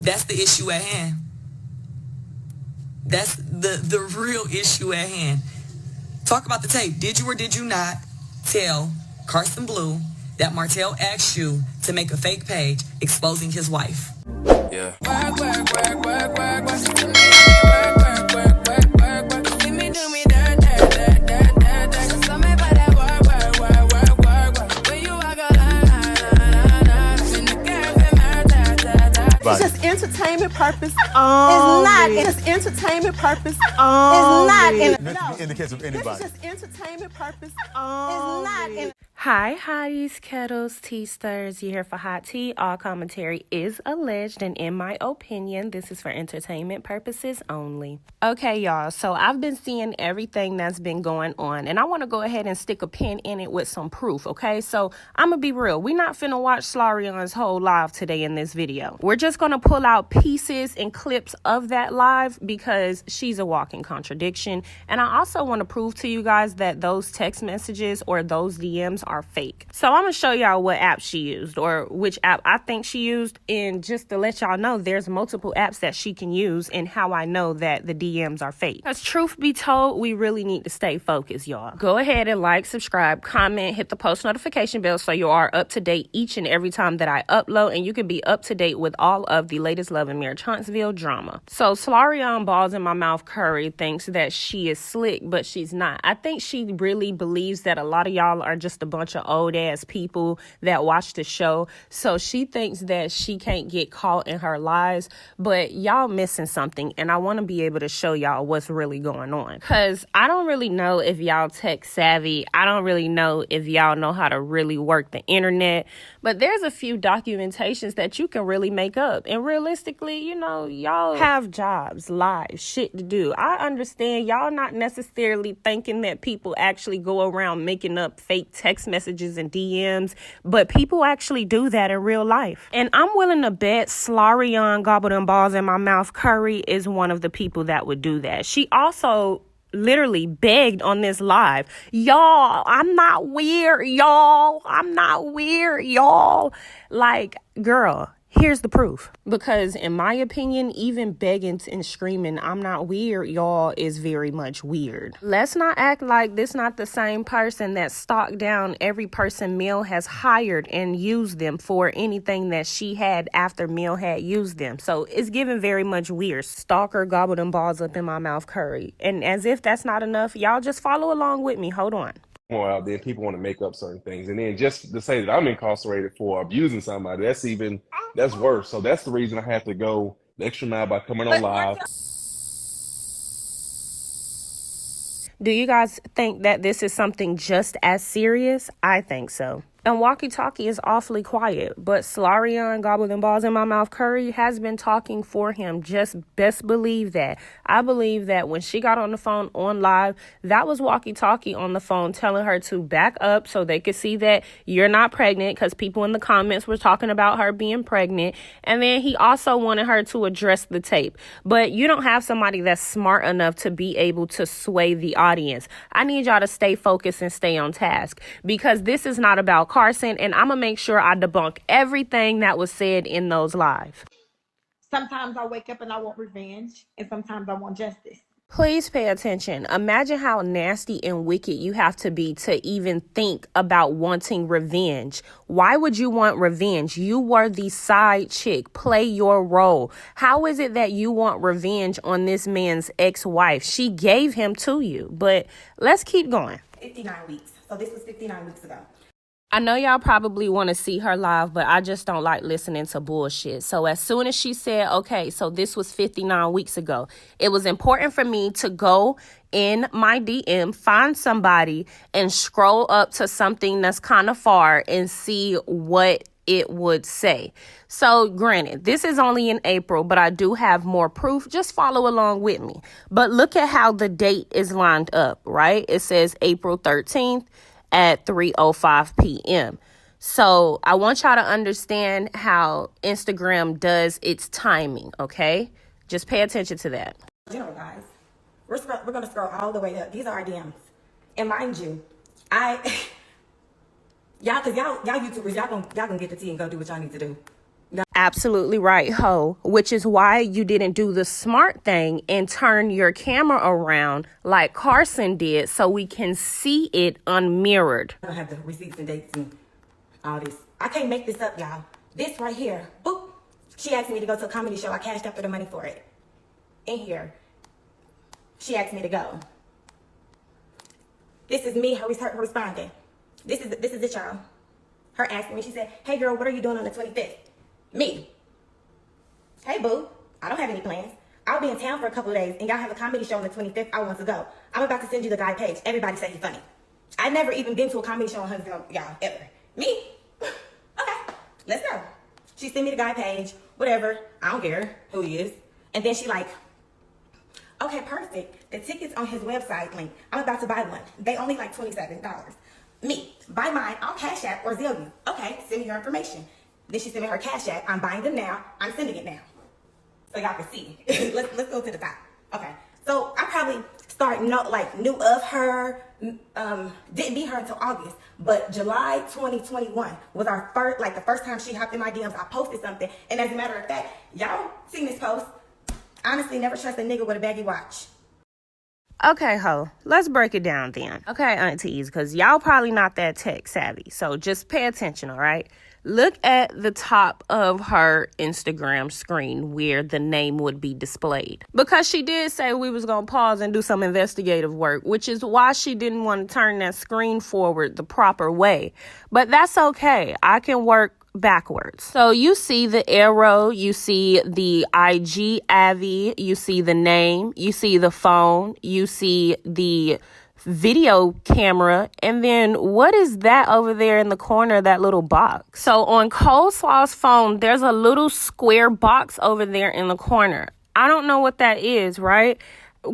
That's the issue at hand. That's the real issue at hand. Talk about the tape. Did you or did you not tell Carson Blue that Martell asked you to make a fake page exposing his wife? Yeah. It's just entertainment purpose. It's not. It's entertainment purpose. It's not. In the case of anybody. It's just entertainment purpose. It's not. Hi, hotties, kettles, tea stirs. You're here for hot tea. All commentary is alleged, and in my opinion, this is for entertainment purposes only. Okay, y'all, so I've been seeing everything that's been going on, and I want to go ahead and stick a pin in it with some proof, okay? So I'm going to be real. We're not finna watch Arionne's whole live today in this video. We're just going to pull out pieces and clips of that live because she's a walking contradiction, and I also want to prove to you guys that those text messages or those DMs are fake. So I'm gonna show y'all what app she used, or which app I think she used, and just to let y'all know there's multiple apps that she can use and how I know that the DMs are fake. Because truth be told, we really need to stay focused, y'all. Go ahead and like, subscribe, comment, hit the post notification bell so you are up to date each and every time that I upload, and you can be up to date with all of the latest Love and Marriage Huntsville drama. So Arionne Balls in My Mouth Curry thinks that she is slick, but she's not. I think she really believes that a lot of y'all are just a bunch of old ass people that watch the show. So she thinks that she can't get caught in her lies, but y'all missing something, and I want to be able to show y'all what's really going on. Because I don't really know if y'all tech savvy. I don't really know if y'all know how to really work the internet, but there's a few documentations that you can really make up. And realistically, you know, y'all have jobs, lives, shit to do. I understand y'all not necessarily thinking that people actually go around making up fake text messages and DMs, but people actually do that in real life. And I'm willing to bet Arionne Gobbled and Balls in My Mouth Curry is one of the people that would do that. She also literally begged on this live, y'all, I'm not weird, y'all. I'm not weird, y'all. Like, girl, here's the proof. Because in my opinion, even begging and screaming, I'm not weird, y'all, is very much weird. Let's not act like this not the same person that stalked down every person Mill has hired and used them for anything that she had after Mill had used them. So it's given very much weird. Stalker Gobbled and Balls up in my mouth curry. And as if that's not enough, y'all just follow along with me. Hold on. More out there, people want to make up certain things, and then just to say that I'm incarcerated for abusing somebody, that's worse. So that's the reason I have to go the extra mile by coming on live. Do you guys think that this is something just as serious? I think so. And Walkie Talkie is awfully quiet, but Arionne Gobbled and Balls in My Mouth Curry has been talking for him. Just best believe that. I believe that when she got on the phone on live, that was Walkie Talkie on the phone telling her to back up so they could see that you're not pregnant, because people in the comments were talking about her being pregnant. And then he also wanted her to address the tape. But you don't have somebody that's smart enough to be able to sway the audience. I need y'all to stay focused and stay on task, because this is not about Carson, and I'm gonna make sure I debunk everything that was said in those live. Sometimes I wake up and I want revenge, and sometimes I want justice. Please pay attention. Imagine how nasty and wicked you have to be to even think about wanting revenge. Why would you want revenge? You were the side chick. Play your role. How is it that you want revenge on this man's ex-wife? She gave him to you. But let's keep going. 59 weeks. So this was 59 weeks ago. I know y'all probably want to see her live, but I just don't like listening to bullshit. So as soon as she said, okay, so this was 59 weeks ago, it was important for me to go in my DM, find somebody, and scroll up to something that's kind of far and see what it would say. So granted, this is only in April, but I do have more proof. Just follow along with me. But look at how the date is lined up, right? It says April 13th. At 3:05 p.m. So I want y'all to understand how Instagram does its timing, okay? Just pay attention to that. General, guys, we're going to scroll all the way up. These are our DMs. And mind you, y'all YouTubers, y'all gonna get the tea and go do what y'all need to do. absolutely right, ho, which is why you didn't do the smart thing and turn your camera around like Carson did so we can see it unmirrored. I don't have the receipts and dates and all this. I can't make this up, y'all. This right here, boop. She asked me to go to a comedy show. I cashed up for the money for it. In here, she asked me to go. This is me, her responding. This is it, y'all. Her asking me, she said, hey girl, what are you doing on the 25th? Me. Hey boo, I don't have any plans. I'll be in town for a couple of days and y'all have a comedy show on the 25th. I want to go. I'm about to send you the guy page. Everybody say he's funny. I never even been to a comedy show on Huntsville, y'all, ever. Me? Okay, let's go. She sent me the guy page, whatever. I don't care who he is. And then she like, okay, perfect. The tickets on his website link. I'm about to buy one. They only like $27. Me, buy mine. I'll Cash App or Zelle you. Okay, send me your information. Then she sent me her Cash App. I'm buying them now. I'm sending it now. So y'all can see. let's go to the top. Okay. So I probably knew of her. Didn't meet her until August. But July 2021 was our the first time she hopped in my DMs. I posted something. And as a matter of fact, y'all seen this post. Honestly, never trust a nigga with a baggy watch. Okay, ho, let's break it down then. Okay, aunties, because y'all probably not that tech savvy. So just pay attention, all right? Look at the top of her Instagram screen where the name would be displayed. Because she did say we was going to pause and do some investigative work, which is why she didn't want to turn that screen forward the proper way. But that's okay. I can work backwards. So you see the arrow, you see the IG Avi, you see the name, you see the phone, you see the video camera, and then what is that over there in the corner, that little box? So on Coleslaw's phone, there's a little square box over there in the corner. I don't know what that is, right?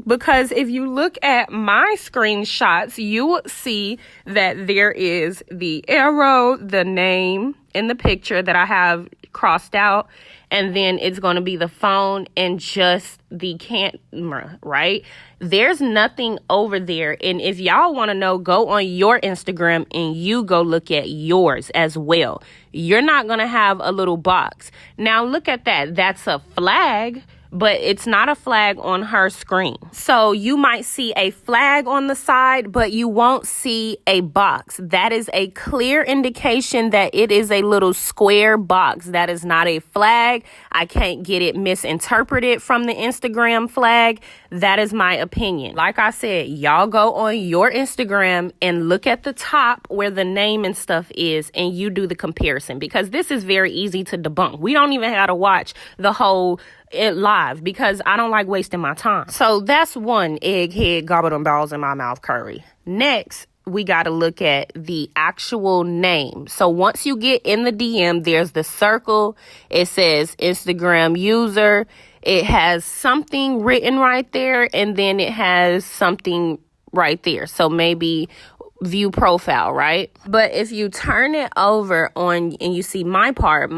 Because if you look at my screenshots, you will see that there is the arrow, the name in the picture that I have crossed out, and then it's going to be the phone and just the camera, right? There's nothing over there. And if y'all want to know, go on your Instagram and you go look at yours as well. You're not going to have a little box. Now look at that. That's a flag. But it's not a flag on her screen. So you might see a flag on the side, but you won't see a box. That is a clear indication that it is a little square box. That is not a flag. I can't get it misinterpreted from the Instagram flag. That is my opinion. Like I said, y'all go on your Instagram and look at the top where the name and stuff is, and you do the comparison, because this is very easy to debunk. We don't even have to watch the whole live because I don't like wasting my time. So that's one egghead gobbled on balls in my mouth curry. Next, we got to look at the actual name. So once you get in the DM, there's the circle. It says Instagram user. It has something written right there, and then it has something right there. So maybe view profile, right? But if you turn it over on and you see my part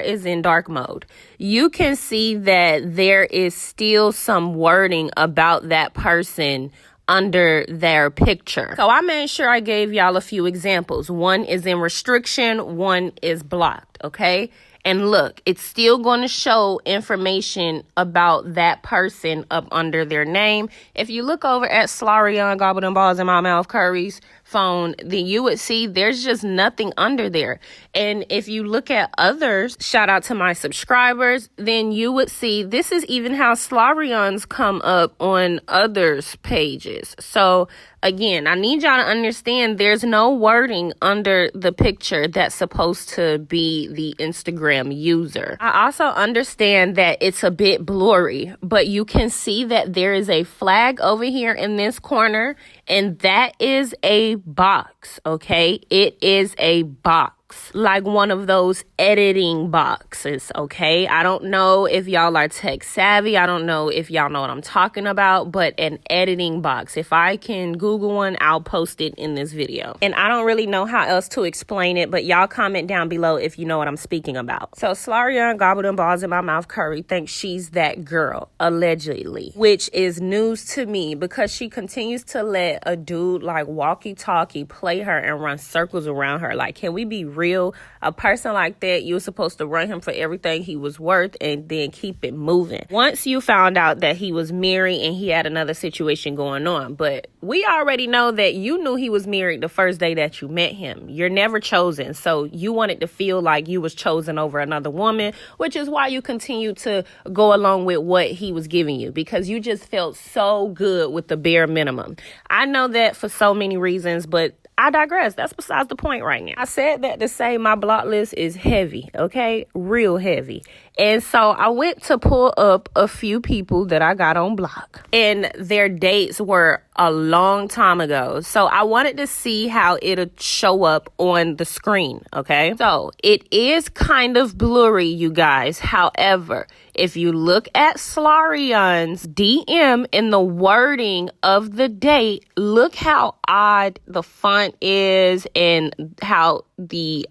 is in dark mode. You can see that there is still some wording about that person under their picture. So I made sure I gave y'all a few examples. One is in restriction, one is blocked, okay? And look, it's still going to show information about that person up under their name. If you look over at Arionne Gobbled and Balls in My Mouth Curry's phone, then you would see there's just nothing under there. And if you look at others, shout out to my subscribers, then you would see this is even how Arionne's come up on others' pages. So again, I need y'all to understand there's no wording under the picture that's supposed to be the Instagram user. I also understand that it's a bit blurry, but you can see that there is a flag over here in this corner, and that is a box, okay? It is a box. Like one of those editing boxes, okay? I don't know if y'all are tech savvy. I don't know if y'all know what I'm talking about, but an editing box. If I can Google one, I'll post it in this video. And I don't really know how else to explain it, but y'all comment down below if you know what I'm speaking about. So Arionne Gobbled and Balls in My Mouth Curry thinks she's that girl, allegedly, which is news to me because she continues to let a dude like walkie-talkie play her and run circles around her. Like, can we be real. A person like that, you're supposed to run him for everything he was worth and then keep it moving. Once you found out that he was married and he had another situation going on, but we already know that you knew he was married the first day that you met him. You're never chosen, so you wanted to feel like you was chosen over another woman, which is why you continue to go along with what he was giving you, because you just felt so good with the bare minimum. I know that for so many reasons, but I digress. That's besides the point right now. I said that to say my block list is heavy, okay? Real heavy. And so I went to pull up a few people that I got on block. And their dates were a long time ago. So I wanted to see how it'll show up on the screen, okay? So it is kind of blurry, you guys. However, if you look at Slarion's DM in the wording of the date, look how odd the font is and how the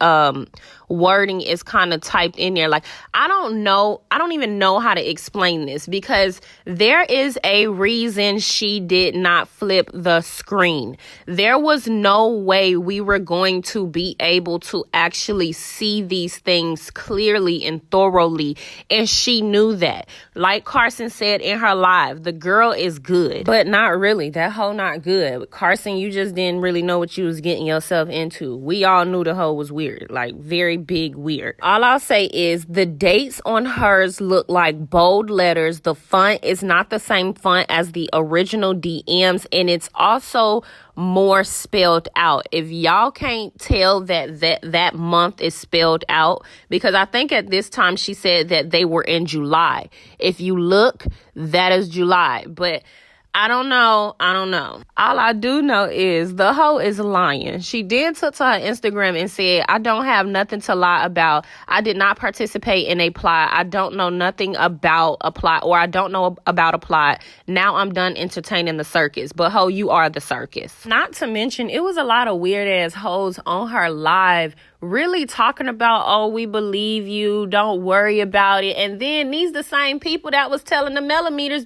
wording is kind of typed in there. Like, I don't even know how to explain this, because there is a reason she did not flip the screen. There was no way we were going to be able to actually see these things clearly and thoroughly, and she knew that. Like Carson said in her live, the girl is good, but not really. That hoe not good. Carson, you just didn't really know what you was getting yourself into. We all knew the hoe was weird, like very big weird. All I'll say is the dates on hers look like bold letters. The font is not the same font as the original DMs, and it's also more spelled out. If y'all can't tell that month is spelled out, because I think at this time she said that they were in July. If you look, that is July, but I don't know. All I do know is the hoe is lying. She did took to her Instagram and said, I don't have nothing to lie about. I did not participate in a plot. I don't know nothing about a plot, or I don't know about a plot. Now I'm done entertaining the circus. But hoe, you are the circus. Not to mention, it was a lot of weird ass hoes on her live really talking about, oh, we believe you, don't worry about it. And then these the same people that was telling the millimeters,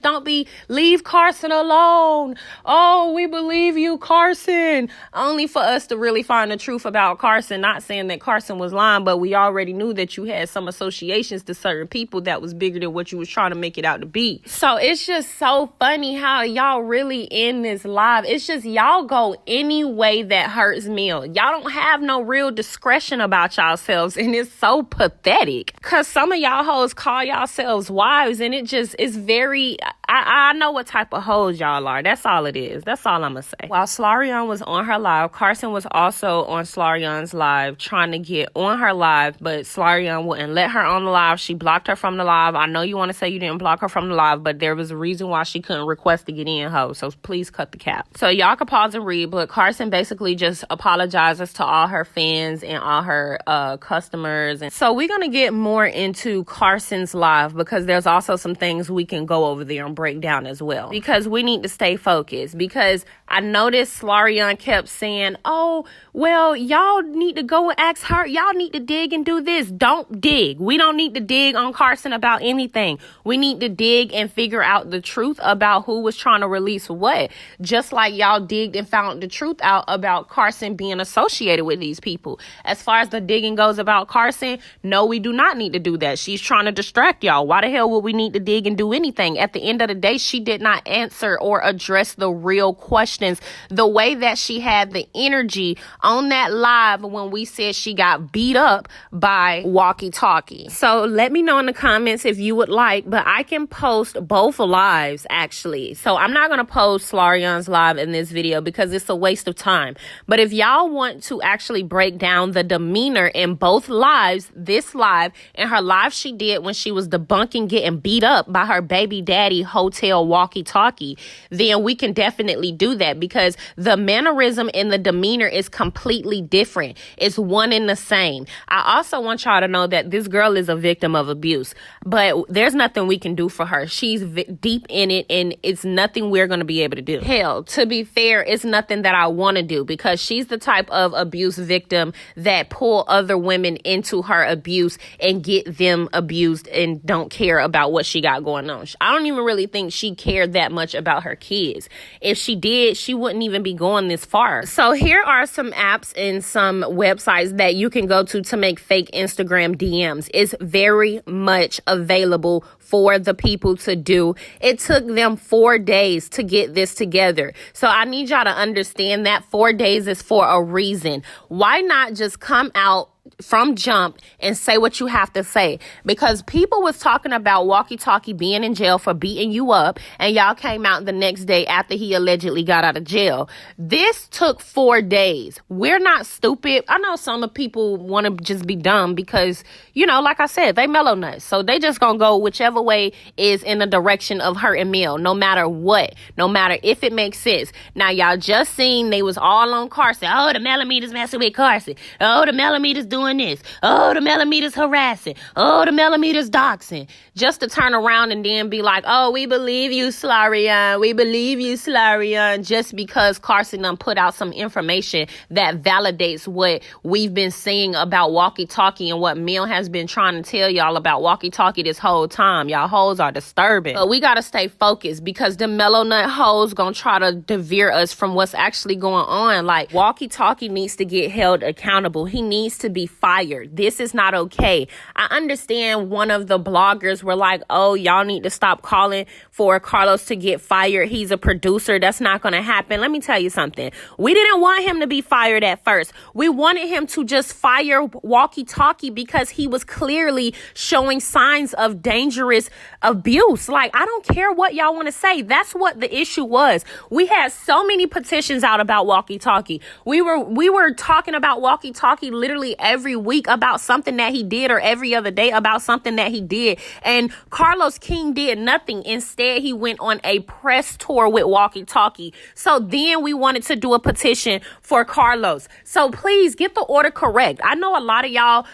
leave Carson alone. Oh, we believe you, Carson. Only for us to really find the truth about Carson. Not saying that Carson was lying, but we already knew that you had some associations to certain people that was bigger than what you was trying to make it out to be. So it's just so funny how y'all really in this live. It's just y'all go any way that hurts me. Y'all don't have no real discretion about yourselves, and it's so pathetic, because some of y'all hoes call yourselves wives, and it just is very, I know what type of hoes y'all are. That's all it is. That's all I'm gonna say. While Slarionne was on her live, Carson was also on Slarionne's live trying to get on her live, but Slarionne wouldn't let her on the live. She blocked her from the live. I know you want to say you didn't block her from the live, but there was a reason why she couldn't request to get in, ho, so please cut the cap. So y'all can pause and read, but Carson basically just apologizes to all her fans and all her customers. And so we're going to get more into Carson's live, because there's also some things we can go over there and break down as well, because we need to stay focused. Because I noticed Slarionne kept saying, oh, well, y'all need to go and ask her. Y'all need to dig and do this. Don't dig. We don't need to dig on Carson about anything. We need to dig and figure out the truth about who was trying to release what. Just like y'all digged and found the truth out about Carson being associated with these people. As far as the digging goes about Carson, no, we do not need to do that. She's trying to distract y'all. Why the hell would we need to dig and do anything? At the end of the day, she did not answer or address the real questions. The way that she had the energy on that live when we said she got beat up by Walkie Talkie. So let me know in the comments if you would like, but I can post both lives actually. So I'm not going to post Slarionne's live in this video because it's a waste of time. But if y'all want to actually break down the demeanor in both lives, this live and her live she did when she was debunking getting beat up by her baby daddy hotel Walkie Talkie, then we can definitely do that, because the mannerism and the demeanor is completely different. It's one and the same. I also want y'all to know that this girl is a victim of abuse, but there's nothing we can do for her. She's deep in it, and it's nothing we're going to be able to do. Hell, to be fair, it's nothing that I want to do, because she's the type of abuse victim that pull other women into her abuse and get them abused and don't care about what she got going on. I don't even really think she cared that much about her kids. If she did, she wouldn't even be going this far. So here are some apps and some websites that you can go to make fake Instagram DMs. It's very much available for the people to do. It took them 4 days to get this together. So I need y'all to understand that 4 days is for a reason. Why not just come out from jump and say what you have to say? Because people was talking about Walkie Talkie being in jail for beating you up, and y'all came out the next day after he allegedly got out of jail. This took 4 days. We're not stupid. I know some of people want to just be dumb because, you know, like I said, they mellow nuts. So they just gonna go whichever way is in the direction of hurting Mel, no matter what, no matter if it makes sense. Now, y'all just seen they was all on Carson. Oh, the millimeters messing with Carson. Oh, the millimeters doing this. Oh, the millimeters harassing. Oh, the millimeters doxing. Just to turn around and then be like, oh, we believe you, Slarion. We believe you, Slarion. Just because Carson done put out some information that validates what we've been saying about Walkie Talkie and what Mel has been trying to tell y'all about Walkie Talkie this whole time. Y'all hoes are disturbing. But we gotta stay focused because the mellow nut hoes gonna try to deveer us from what's actually going on. Like, Walkie Talkie needs to get held accountable. He needs to be fired. This is not okay. I understand one of the bloggers were like, oh, y'all need to stop calling for Carlos to get fired. He's a producer. That's not gonna happen. Let me tell you something. We didn't want him to be fired at first. We wanted him to just fire Walkie Talkie because he was clearly showing signs of dangerous abuse. Like, I don't care what y'all want to say. That's what the issue was. We had so many petitions out about Walkie Talkie. We were talking about Walkie Talkie literally every week about something that he did, or every other day about something that he did. And Carlos King did nothing. Instead, he went on a press tour with Walkie Talkie. So then we wanted to do a petition for Carlos. So please get the order correct. I know a lot of y'all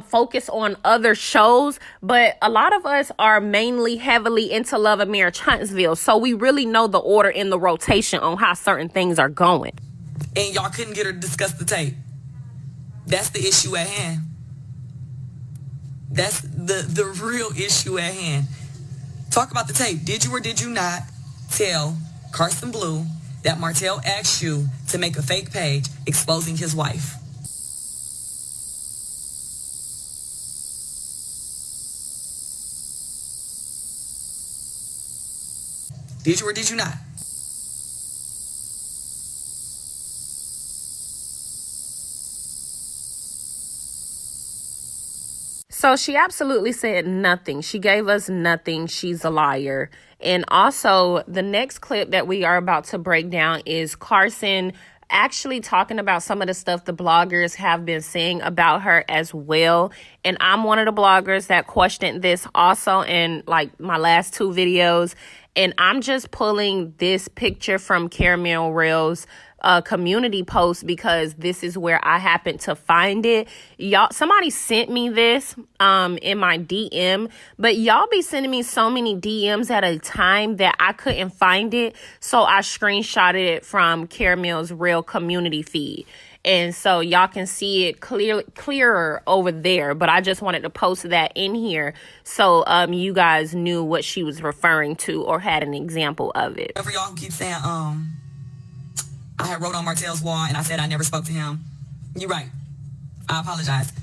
focus on other shows, but a lot of us are mainly heavily into Love and Marriage Huntsville. So we really know the order in the rotation on how certain things are going. And y'all couldn't get her to discuss the tape. That's the issue at hand. That's the real issue at hand. Talk about the tape. Did you or did you not tell Carson Blue that Martell asked you to make a fake page exposing his wife? Did you or did you not? So she absolutely said nothing. She gave us nothing. She's a liar. And also, the next clip that we are about to break down is Carson actually talking about some of the stuff the bloggers have been saying about her as well. And I'm one of the bloggers that questioned this also in like my last 2 videos. And I'm just pulling this picture from Caramel Rail's community post because this is where I happened to find it. Y'all, somebody sent me this in my DM, but y'all be sending me so many DMs at a time that I couldn't find it. So I screenshotted it from Caramel's Rail community feed. And so y'all can see it clearer over there. But I just wanted to post that in here so you guys knew what she was referring to or had an example of it. For y'all who keep saying, I had wrote on Martell's wall and I said I never spoke to him. You're right. I apologize.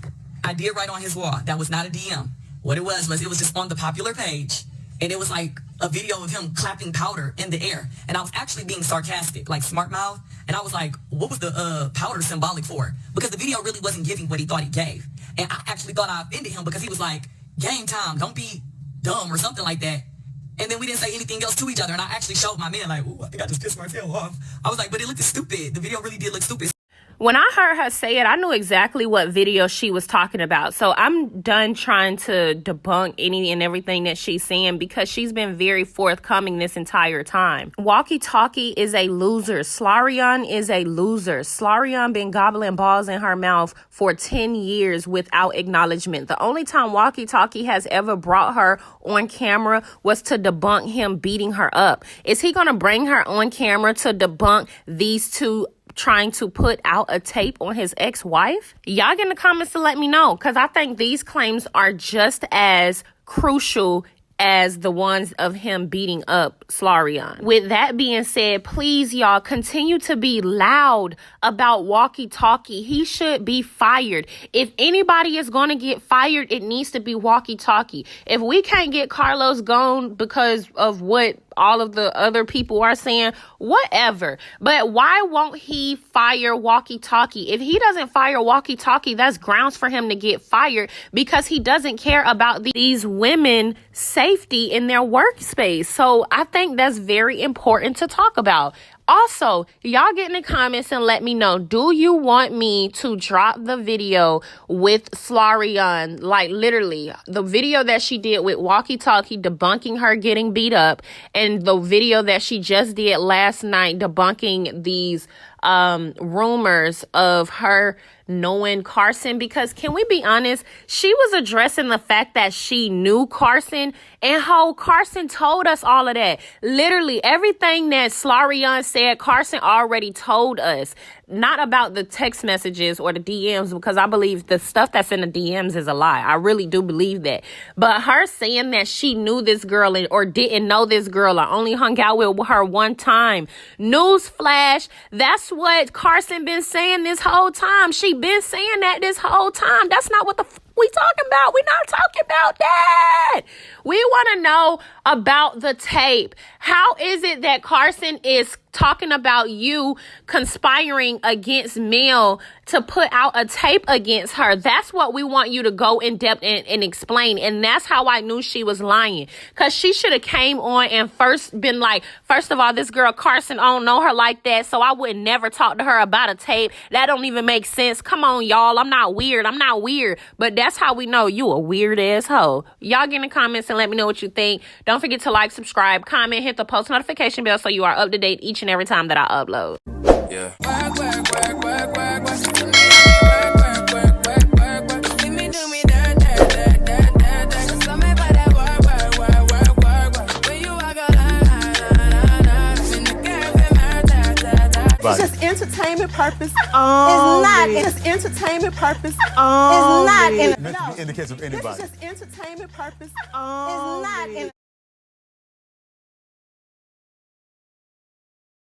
I did write on his wall. That was not a DM. What it was it was just on the popular page. And it was like a video of him clapping powder in the air. And I was actually being sarcastic, like smart mouth. And I was like, what was the powder symbolic for? Because the video really wasn't giving what he thought he gave. And I actually thought I offended him because he was like, game time, don't be dumb or something like that. And then we didn't say anything else to each other. And I actually showed my man like, ooh, I think I just pissed Martell off. I was like, but it looked stupid. The video really did look stupid. When I heard her say it, I knew exactly what video she was talking about. So I'm done trying to debunk any and everything that she's saying because she's been very forthcoming this entire time. Walkie Talkie is a loser. Slarion is a loser. Slarion been gobbling balls in her mouth for 10 years without acknowledgement. The only time Walkie Talkie has ever brought her on camera was to debunk him beating her up. Is he going to bring her on camera to debunk these two trying to put out a tape on his ex-wife? Y'all get in the comments to let me know, because I think these claims are just as crucial as the ones of him beating up Slarion. With that being said, please, y'all, continue to be loud about walkie-talkie. He should be fired. If anybody is going to get fired, it needs to be walkie-talkie. If we can't get Carlos gone because of what all of the other people are saying, whatever. But why won't he fire walkie-talkie? If he doesn't fire walkie-talkie, that's grounds for him to get fired, because he doesn't care about these women safety in their workspace. So I think that's very important to talk about. Also, y'all get in the comments and let me know, do you want me to drop the video with Slarion? Like, literally, the video that she did with walkie-talkie debunking her getting beat up, and the video that she just did last night debunking these rumors of her knowing Carson. Because can we be honest, she was addressing the fact that she knew Carson, and how Carson told us all of that. Literally everything that Slarion said, Carson already told us. Not about the text messages or the DMs, because I believe the stuff that's in the DMs is a lie. I really do believe that. But her saying that she knew this girl or didn't know this girl or only hung out with her one time. Newsflash, that's what Carson been saying this whole time. She been saying that this whole time. That's not what the we talking about. We're not talking about that. We want to know about the tape. How is it that Carson is talking about you conspiring against Mel to put out a tape against her? That's what we want you to go in depth and explain. And that's how I knew she was lying. Because she should have came on and first been like, first of all, this girl Carson, I don't know her like that, so I would never talk to her about a tape. That don't even make sense. Come on, y'all. I'm not weird. But that's how we know you a weird ass hoe. Y'all get in the comments and let me know what you think. Don't forget to like, subscribe, comment, hit the post notification bell so you are up to date each and every time that I upload. Yeah. It's just entertainment purpose only. It's not. It's entertainment purpose only. It's not. In the case of anybody. This is just entertainment purpose only. It's not.